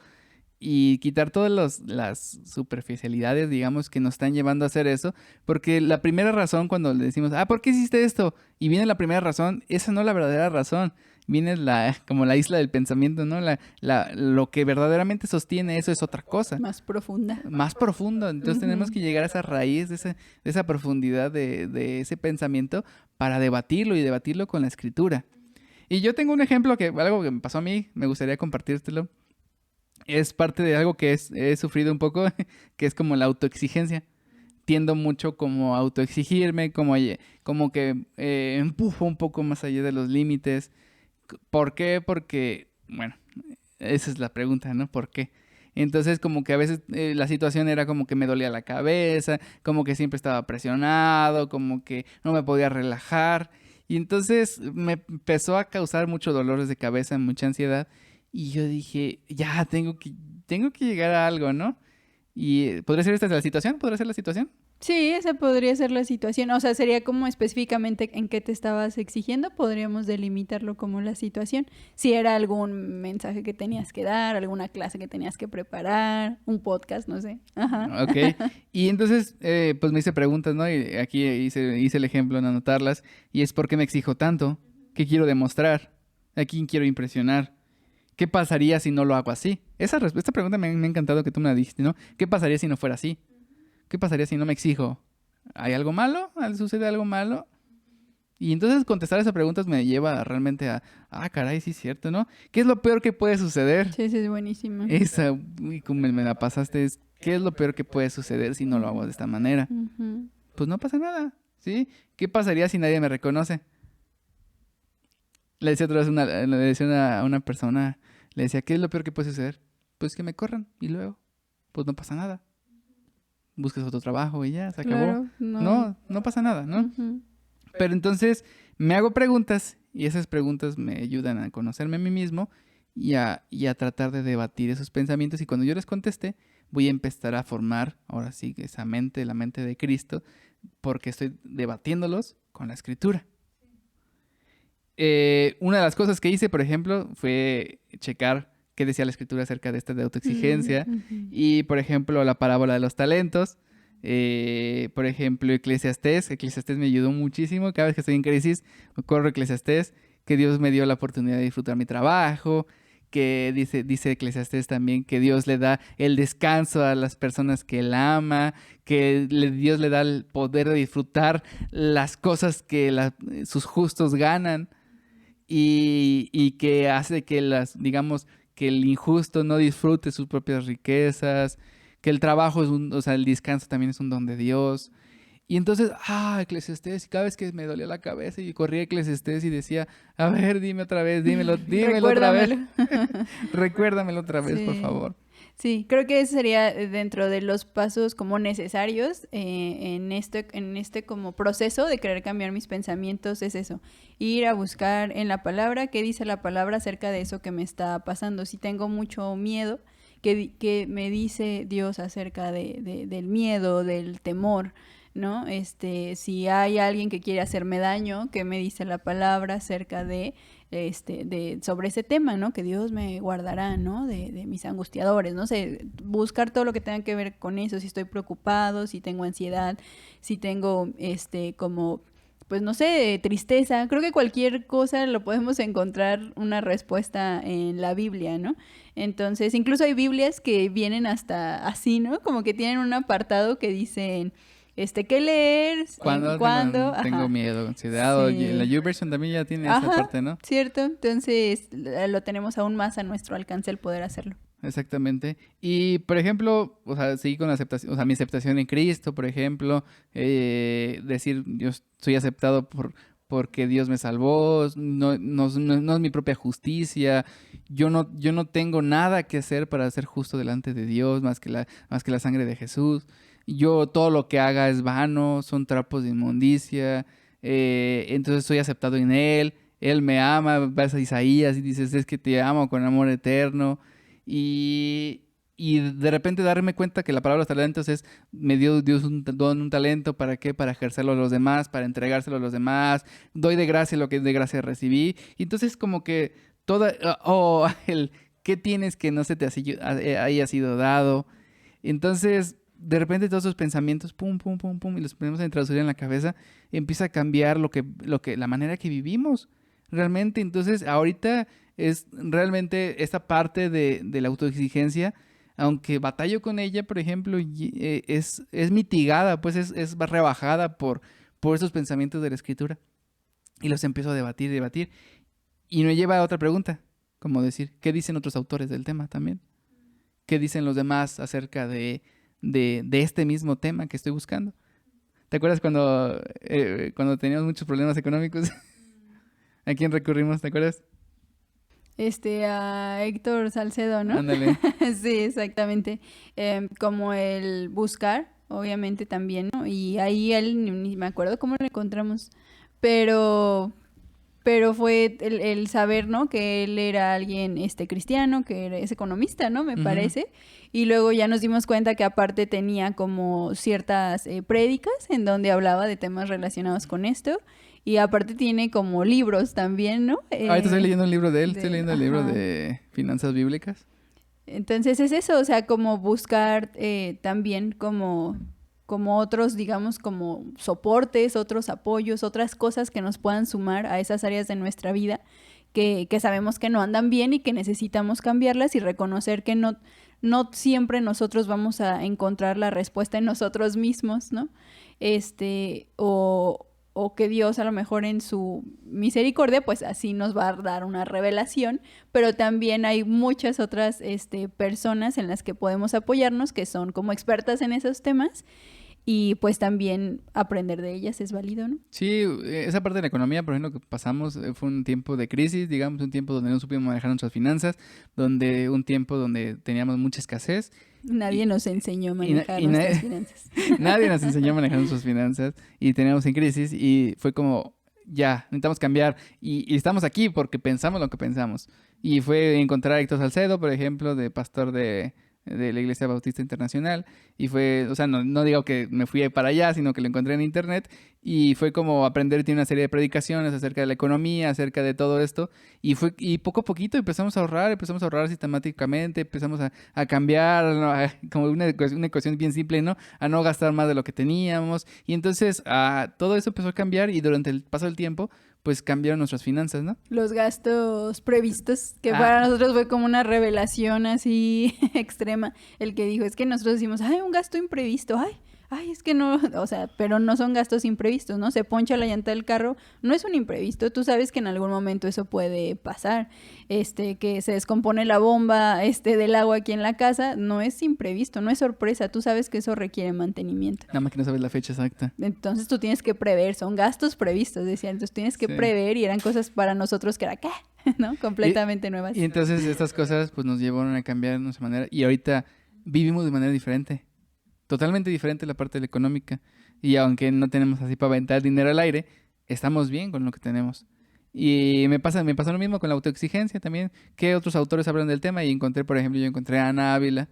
y quitar todas las superficialidades, digamos, que nos están llevando a hacer eso. Porque la primera razón cuando le decimos, ¿por qué hiciste esto? Y viene la primera razón, esa no es la verdadera razón. Viene como la isla del pensamiento, ¿no? Lo que verdaderamente sostiene eso es otra cosa. Más profunda. Más profundo. Entonces tenemos que llegar a esa raíz, de esa profundidad de ese pensamiento para debatirlo y debatirlo con la escritura. Y yo tengo un ejemplo, algo que me pasó a mí, me gustaría compartírtelo. Es parte de algo que he sufrido un poco, que es como la autoexigencia. Tiendo mucho como a autoexigirme, como que empujo un poco más allá de los límites. ¿Por qué? Porque, bueno, esa es la pregunta, ¿no? ¿Por qué? Entonces como que a veces la situación era como que me dolía la cabeza, como que siempre estaba presionado, como que no me podía relajar. Y entonces me empezó a causar muchos dolores de cabeza, mucha ansiedad. Y yo dije, ya, tengo que llegar a algo, ¿no? ¿Y podría ser esta la situación? ¿Podría ser la situación? Sí, esa podría ser la situación. O sea, sería como específicamente en qué te estabas exigiendo, podríamos delimitarlo como la situación. Si era algún mensaje que tenías que dar, alguna clase que tenías que preparar, un podcast, no sé. Ajá. Ok. Y entonces, pues me hice preguntas, ¿no? Y aquí hice el ejemplo en anotarlas. Y es, ¿por qué me exijo tanto? ¿Qué quiero demostrar? ¿A quién quiero impresionar? ¿Qué pasaría si no lo hago así? Esta pregunta me ha encantado que tú me la dijiste, ¿no? ¿Qué pasaría si no fuera así? ¿Qué pasaría si no me exijo? ¿Hay algo malo? ¿Sucede algo malo? Y entonces contestar esas preguntas me lleva realmente a, caray, sí es cierto, ¿no? ¿Qué es lo peor que puede suceder? Sí, es buenísimo. Esa, uy, como me la pasaste, ¿qué es lo peor que puede suceder si no lo hago de esta manera? Uh-huh. Pues no pasa nada, ¿sí? ¿Qué pasaría si nadie me reconoce? Le decía otra vez a una persona, le decía, ¿qué es lo peor que puede suceder? Pues que me corran y luego, pues no pasa nada. Busques otro trabajo y ya, se acabó. Claro, No pasa nada, ¿no? Uh-huh. Pero entonces me hago preguntas y esas preguntas me ayudan a conocerme a mí mismo y a tratar de debatir esos pensamientos. Y cuando yo les conteste, voy a empezar a formar, ahora sí, esa mente, la mente de Cristo, porque estoy debatiéndolos con la Escritura. Una de las cosas que hice, por ejemplo, fue checar qué decía la Escritura acerca de esta de autoexigencia. Uh-huh. Y, por ejemplo, la parábola de los talentos. Por ejemplo, Eclesiastés me ayudó muchísimo. Cada vez que estoy en crisis, corro a Eclesiastés, que Dios me dio la oportunidad de disfrutar mi trabajo, que dice Eclesiastés también que Dios le da el descanso a las personas que Él ama, que Dios le da el poder de disfrutar las cosas que sus justos ganan y que hace que digamos, que el injusto no disfrute sus propias riquezas, que el trabajo el descanso también es un don de Dios. Y entonces, Eclesiastés, cada vez que me dolía la cabeza y corría Eclesiastés y decía, a ver, dime otra vez, dímelo otra vez. Recuérdamelo otra vez, sí, por favor. Sí, creo que ese sería dentro de los pasos como necesarios en este como proceso de querer cambiar mis pensamientos, es eso, ir a buscar en la palabra qué dice la palabra acerca de eso que me está pasando. Si tengo mucho miedo, que me dice Dios acerca del miedo, del temor, ¿no? Si hay alguien que quiere hacerme daño, ¿qué me dice la palabra acerca sobre ese tema, ¿no? Que Dios me guardará, ¿no? De mis angustiadores, no sé, buscar todo lo que tenga que ver con eso, si estoy preocupado, si tengo ansiedad, si tengo, como, pues no sé, tristeza. Creo que cualquier cosa lo podemos encontrar una respuesta en la Biblia, ¿no? Entonces, incluso hay Biblias que vienen hasta así, ¿no? Como que tienen un apartado que dicen, ¿qué leer? ¿Cuándo? Tengo Ajá. miedo, ansiedad. Y la Sí. YouVersion también ya tiene esa Ajá, parte, ¿no? cierto. Entonces, lo tenemos aún más a nuestro alcance el poder hacerlo. Exactamente. Y, por ejemplo, o sea, seguir con la aceptación, o sea, mi aceptación en Cristo, por ejemplo, decir, yo soy aceptado porque Dios me salvó, no es mi propia justicia, yo no tengo nada que hacer para ser justo delante de Dios más que la sangre de Jesús. Yo todo lo que haga es vano, son trapos de inmundicia, entonces soy aceptado en Él me ama, vas a Isaías y dices, es que te amo con amor eterno. Y de repente darme cuenta que la palabra talentos es, me dio Dios un don, un talento, ¿para qué? Para ejercerlo a los demás, para entregárselo a los demás, doy de gracia lo que de gracia recibí. Y entonces como que toda, ¿qué tienes que no se te haya sido dado? Entonces, de repente todos esos pensamientos, pum, pum, pum, pum, y los ponemos a introducir en la cabeza, empieza a cambiar la manera que vivimos realmente. Entonces, ahorita es realmente esta parte de la autoexigencia, aunque batallo con ella, por ejemplo, es mitigada, pues es rebajada por esos pensamientos de la escritura. Y los empiezo a debatir. Y me lleva a otra pregunta, como decir, ¿qué dicen otros autores del tema también? ¿Qué dicen los demás acerca de este mismo tema que estoy buscando? ¿Te acuerdas cuando teníamos muchos problemas económicos? ¿A quién recurrimos? ¿Te acuerdas? A Héctor Salcedo, ¿no? Ándale. Sí, exactamente. Como el buscar, obviamente también, ¿no? Y ahí él, ni me acuerdo cómo lo encontramos, pero, pero fue el saber, ¿no? Que él era alguien cristiano, es economista, ¿no? Me Ujú. parece. Y luego ya nos dimos cuenta que aparte tenía como ciertas prédicas en donde hablaba de temas relacionados con esto. Y aparte tiene como libros también, ¿no? Ahorita estoy leyendo un libro de él, estoy leyendo el libro Ajá. de Finanzas Bíblicas. Entonces es eso, o sea, como buscar también como otros, digamos, como soportes, otros apoyos, otras cosas que nos puedan sumar a esas áreas de nuestra vida que sabemos que no andan bien y que necesitamos cambiarlas y reconocer que no siempre nosotros vamos a encontrar la respuesta en nosotros mismos, ¿no? O que Dios a lo mejor en su misericordia, pues así nos va a dar una revelación, pero también hay muchas otras personas en las que podemos apoyarnos que son como expertas en esos temas y pues también aprender de ellas es válido, ¿no? Sí, esa parte de la economía, por ejemplo, que pasamos fue un tiempo de crisis, digamos, un tiempo donde no supimos manejar nuestras finanzas, un tiempo donde teníamos mucha escasez Nadie y, nos enseñó a y, na- manejar y na- nuestras finanzas. nadie nos enseñó a manejar nuestras finanzas y teníamos en crisis y fue como, ya, necesitamos cambiar y estamos aquí porque pensamos lo que pensamos. Y fue encontrar a Héctor Salcedo, por ejemplo, de pastor de la Iglesia Bautista Internacional y fue, o sea, no digo que me fui para allá, sino que lo encontré en internet y fue como aprender, tiene una serie de predicaciones acerca de la economía, acerca de todo esto y poco a poquito empezamos a ahorrar sistemáticamente, empezamos a cambiar, ¿no? Como una ecuación bien simple, ¿no? A no gastar más de lo que teníamos y entonces todo eso empezó a cambiar y durante el paso del tiempo pues cambiaron nuestras finanzas, ¿no? Los gastos previstos, que para Ah, nosotros fue como una revelación así extrema. El que dijo, es que nosotros decimos, ay, un gasto imprevisto, ay, es que no, o sea, pero no son gastos imprevistos, ¿no? Se poncha la llanta del carro, no es un imprevisto, tú sabes que en algún momento eso puede pasar, que se descompone la bomba, del agua aquí en la casa, no es imprevisto, no es sorpresa, tú sabes que eso requiere mantenimiento. nada más que no sabes la fecha exacta. Entonces tú tienes que prever, son gastos previstos, decían, entonces tienes que Sí. prever y eran cosas para nosotros que era, ¿qué? ¿No? Y, Completamente nuevas. y entonces estas cosas pues nos llevaron a cambiar nuestra manera y ahorita vivimos de manera diferente, totalmente diferente la parte de la económica y aunque no tenemos así para aventar dinero al aire, estamos bien con lo que tenemos Y me pasó lo mismo con la autoexigencia también. ¿Qué otros autores hablan del tema? Y encontré, por ejemplo, yo encontré a Ana Ávila,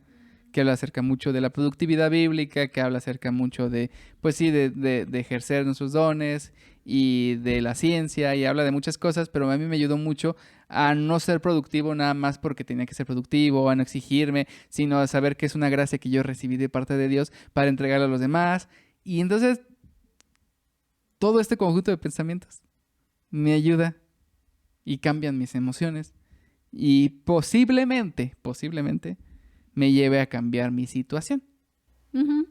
que habla acerca mucho de la productividad bíblica, que habla acerca mucho de, pues sí, de ejercer nuestros dones y de la ciencia, y habla de muchas cosas, pero a mí me ayudó mucho a no ser productivo nada más porque tenía que ser productivo, a no exigirme, sino a saber que es una gracia que yo recibí de parte de Dios para entregarla a los demás. Y entonces, todo este conjunto de pensamientos me ayuda y cambian mis emociones y posiblemente me lleve a cambiar mi situación. Ujú.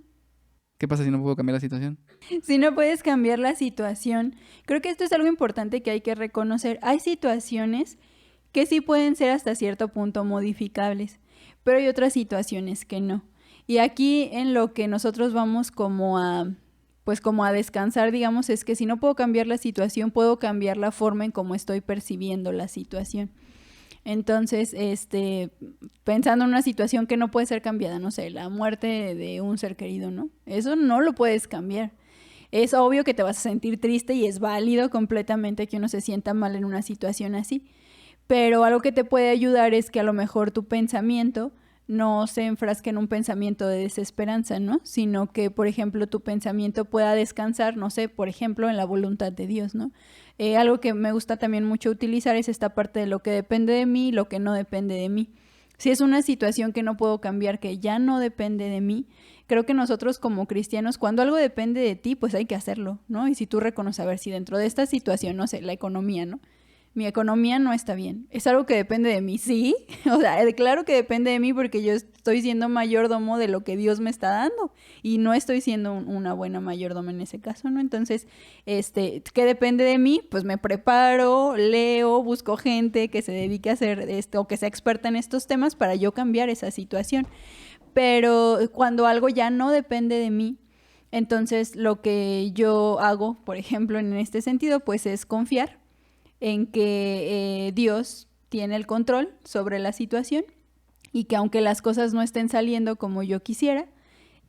¿Qué pasa si no puedo cambiar la situación? Si no puedes cambiar la situación, creo que esto es algo importante que hay que reconocer. Hay situaciones que sí pueden ser hasta cierto punto modificables, pero hay otras situaciones que no. Y aquí en lo que nosotros vamos pues como a descansar, digamos, es que si no puedo cambiar la situación, puedo cambiar la forma en cómo estoy percibiendo la situación. Entonces, pensando en una situación que no puede ser cambiada, no sé, la muerte de un ser querido, ¿no? Eso no lo puedes cambiar. Es obvio que te vas a sentir triste y es válido completamente que uno se sienta mal en una situación así. Pero algo que te puede ayudar es que a lo mejor tu pensamiento no se enfrasque en un pensamiento de desesperanza, ¿no? Sino que, por ejemplo, tu pensamiento pueda descansar, no sé, por ejemplo, en la voluntad de Dios, ¿no? Algo que me gusta también mucho utilizar es esta parte de lo que depende de mí y lo que no depende de mí. Si es una situación que no puedo cambiar, que ya no depende de mí, creo que nosotros como cristianos, cuando algo depende de ti, pues hay que hacerlo, ¿no? Y si tú reconoces, a ver, si dentro de esta situación, no sé, la economía, ¿no? Mi economía no está bien. ¿Es algo que depende de mí? Sí. O sea, claro que depende de mí porque yo estoy siendo mayordomo de lo que Dios me está dando y no estoy siendo una buena mayordoma en ese caso, ¿no? Entonces, ¿qué depende de mí? Pues me preparo, leo, busco gente que se dedique a hacer esto o que sea experta en estos temas para yo cambiar esa situación. Pero cuando algo ya no depende de mí, entonces lo que yo hago, por ejemplo, en este sentido, pues es confiar en que Dios tiene el control sobre la situación y que aunque las cosas no estén saliendo como yo quisiera,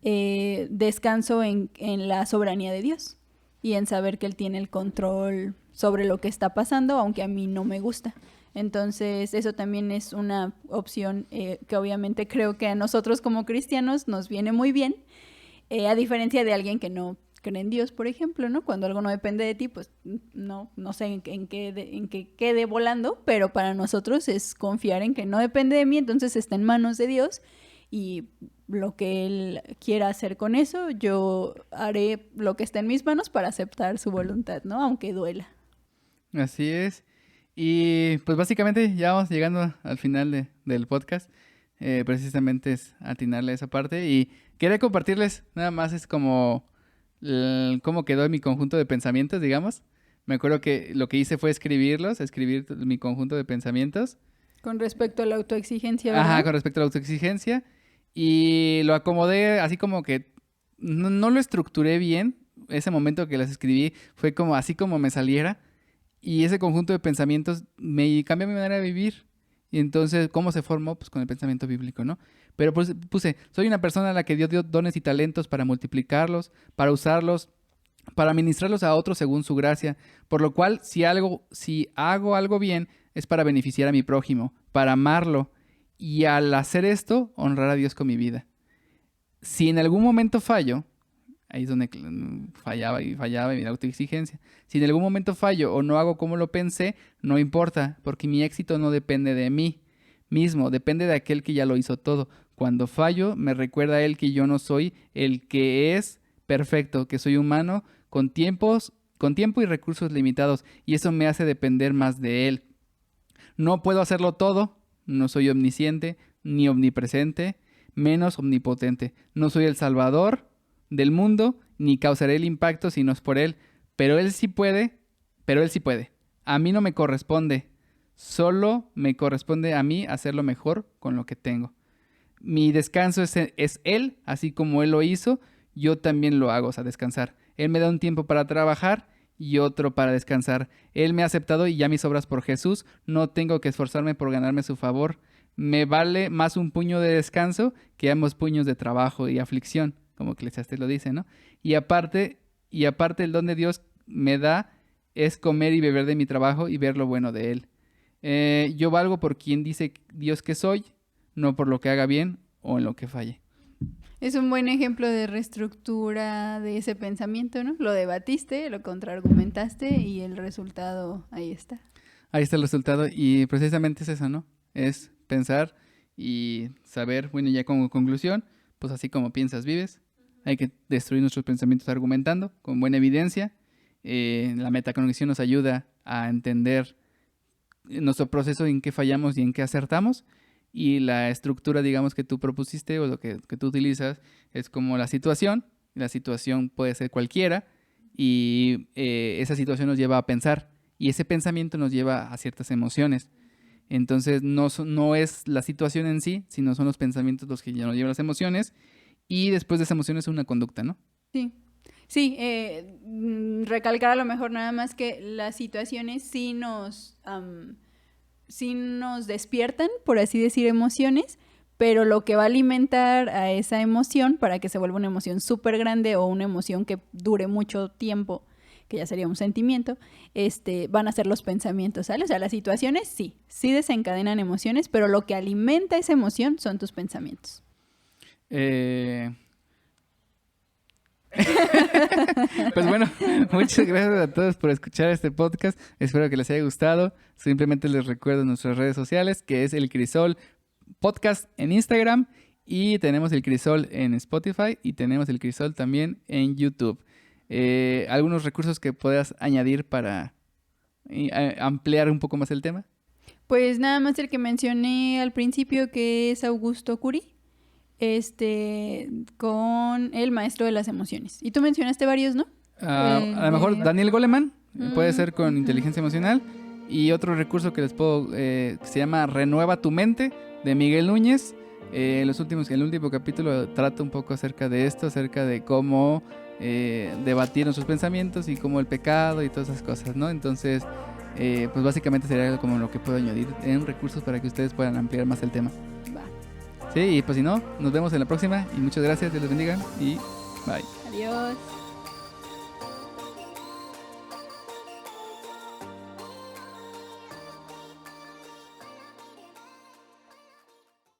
descanso en la soberanía de Dios y en saber que Él tiene el control sobre lo que está pasando, aunque a mí no me gusta. Entonces, eso también es una opción que obviamente creo que a nosotros como cristianos nos viene muy bien, a diferencia de alguien que no cree en Dios, por ejemplo, ¿no? Cuando algo no depende de ti, pues no sé en qué quede volando, pero para nosotros es confiar en que no depende de mí, entonces está en manos de Dios y lo que Él quiera hacer con eso, yo haré lo que está en mis manos para aceptar su voluntad, ¿no? Aunque duela. Así es. Y pues básicamente ya vamos llegando al final del podcast. Precisamente es atinarle a esa parte. Y quería compartirles, nada más es como cómo quedó mi conjunto de pensamientos, digamos. Me acuerdo que lo que hice fue escribir mi conjunto de pensamientos. Con respecto a la autoexigencia, Ajá, ¿verdad? con respecto a la autoexigencia. Y lo acomodé así como que no lo estructuré bien. Ese momento que las escribí fue como así como me saliera. Y ese conjunto de pensamientos me cambió mi manera de vivir. Y entonces, ¿cómo se formó? Pues con el pensamiento bíblico, ¿no? Pero pues puse, soy una persona a la que Dios dio dones y talentos para multiplicarlos, para usarlos, para ministrarlos a otros según su gracia. Por lo cual, si hago algo bien, es para beneficiar a mi prójimo, para amarlo. Y al hacer esto, honrar a Dios con mi vida. Si en algún momento fallo, ahí es donde fallaba y la autoexigencia. Si en algún momento fallo o no hago como lo pensé, no importa, porque mi éxito no depende de mí mismo, depende de aquel que ya lo hizo todo. Cuando fallo, me recuerda a él que yo no soy el que es perfecto, que soy humano con tiempo y recursos limitados, y eso me hace depender más de él. No puedo hacerlo todo, no soy omnisciente ni omnipresente, menos omnipotente. No soy el salvador del mundo, ni causaré el impacto si no es por él. Pero él sí puede, pero él sí puede. A mí no me corresponde, solo me corresponde a mí hacer lo mejor con lo que tengo. Mi descanso es él, así como él lo hizo, yo también lo hago, o sea, descansar. Él me da un tiempo para trabajar y otro para descansar. Él me ha aceptado y ya mis obras por Jesús, no tengo que esforzarme por ganarme su favor. Me vale más un puño de descanso que ambos puños de trabajo y aflicción, como Eclesiastés lo dice, ¿no? Y aparte el don de Dios me da es comer y beber de mi trabajo y ver lo bueno de él. Yo valgo por quien dice Dios que soy, no por lo que haga bien o en lo que falle. Es un buen ejemplo de reestructura de ese pensamiento, ¿no? Lo debatiste, lo contraargumentaste y el resultado ahí está. Ahí está el resultado y precisamente es eso, ¿no? Es pensar y saber, bueno, ya como conclusión, pues así como piensas, vives. Hay que destruir nuestros pensamientos argumentando con buena evidencia. La metacognición nos ayuda a entender nuestro proceso, en qué fallamos y en qué acertamos. Y la estructura, digamos, que tú propusiste o lo que tú utilizas es como la situación. La situación puede ser cualquiera y esa situación nos lleva a pensar y ese pensamiento nos lleva a ciertas emociones. Entonces no es la situación en sí, sino son los pensamientos los que ya nos llevan a las emociones y después de esa emoción es una conducta, ¿no? Sí. Sí, recalcar a lo mejor nada más que las situaciones sí nos despiertan, por así decir, emociones, pero lo que va a alimentar a esa emoción para que se vuelva una emoción súper grande o una emoción que dure mucho tiempo, que ya sería un sentimiento, van a ser los pensamientos, ¿sale? O sea, las situaciones sí desencadenan emociones, pero lo que alimenta esa emoción son tus pensamientos. Pues bueno, muchas gracias a todos por escuchar este podcast. Espero que les haya gustado. Simplemente les recuerdo nuestras redes sociales, que es El Crisol Podcast en Instagram y tenemos El Crisol en Spotify y tenemos El Crisol también en YouTube. ¿Algunos recursos que puedas añadir para ampliar un poco más el tema? Pues nada más el que mencioné al principio, que es Augusto Cury, con el maestro de las emociones. Y tú mencionaste varios, ¿no? A lo mejor Daniel Goleman, puede ser con inteligencia emocional. Y otro recurso que les puedo, se llama Renueva tu mente, de Miguel Núñez. El último capítulo trata un poco acerca de esto, acerca de cómo debatir nuestros pensamientos y cómo el pecado y todas esas cosas, ¿no? Entonces, pues básicamente sería como lo que puedo añadir en recursos para que ustedes puedan ampliar más el tema. Sí, y pues si no, nos vemos en la próxima y muchas gracias, Dios les bendiga y bye. Adiós.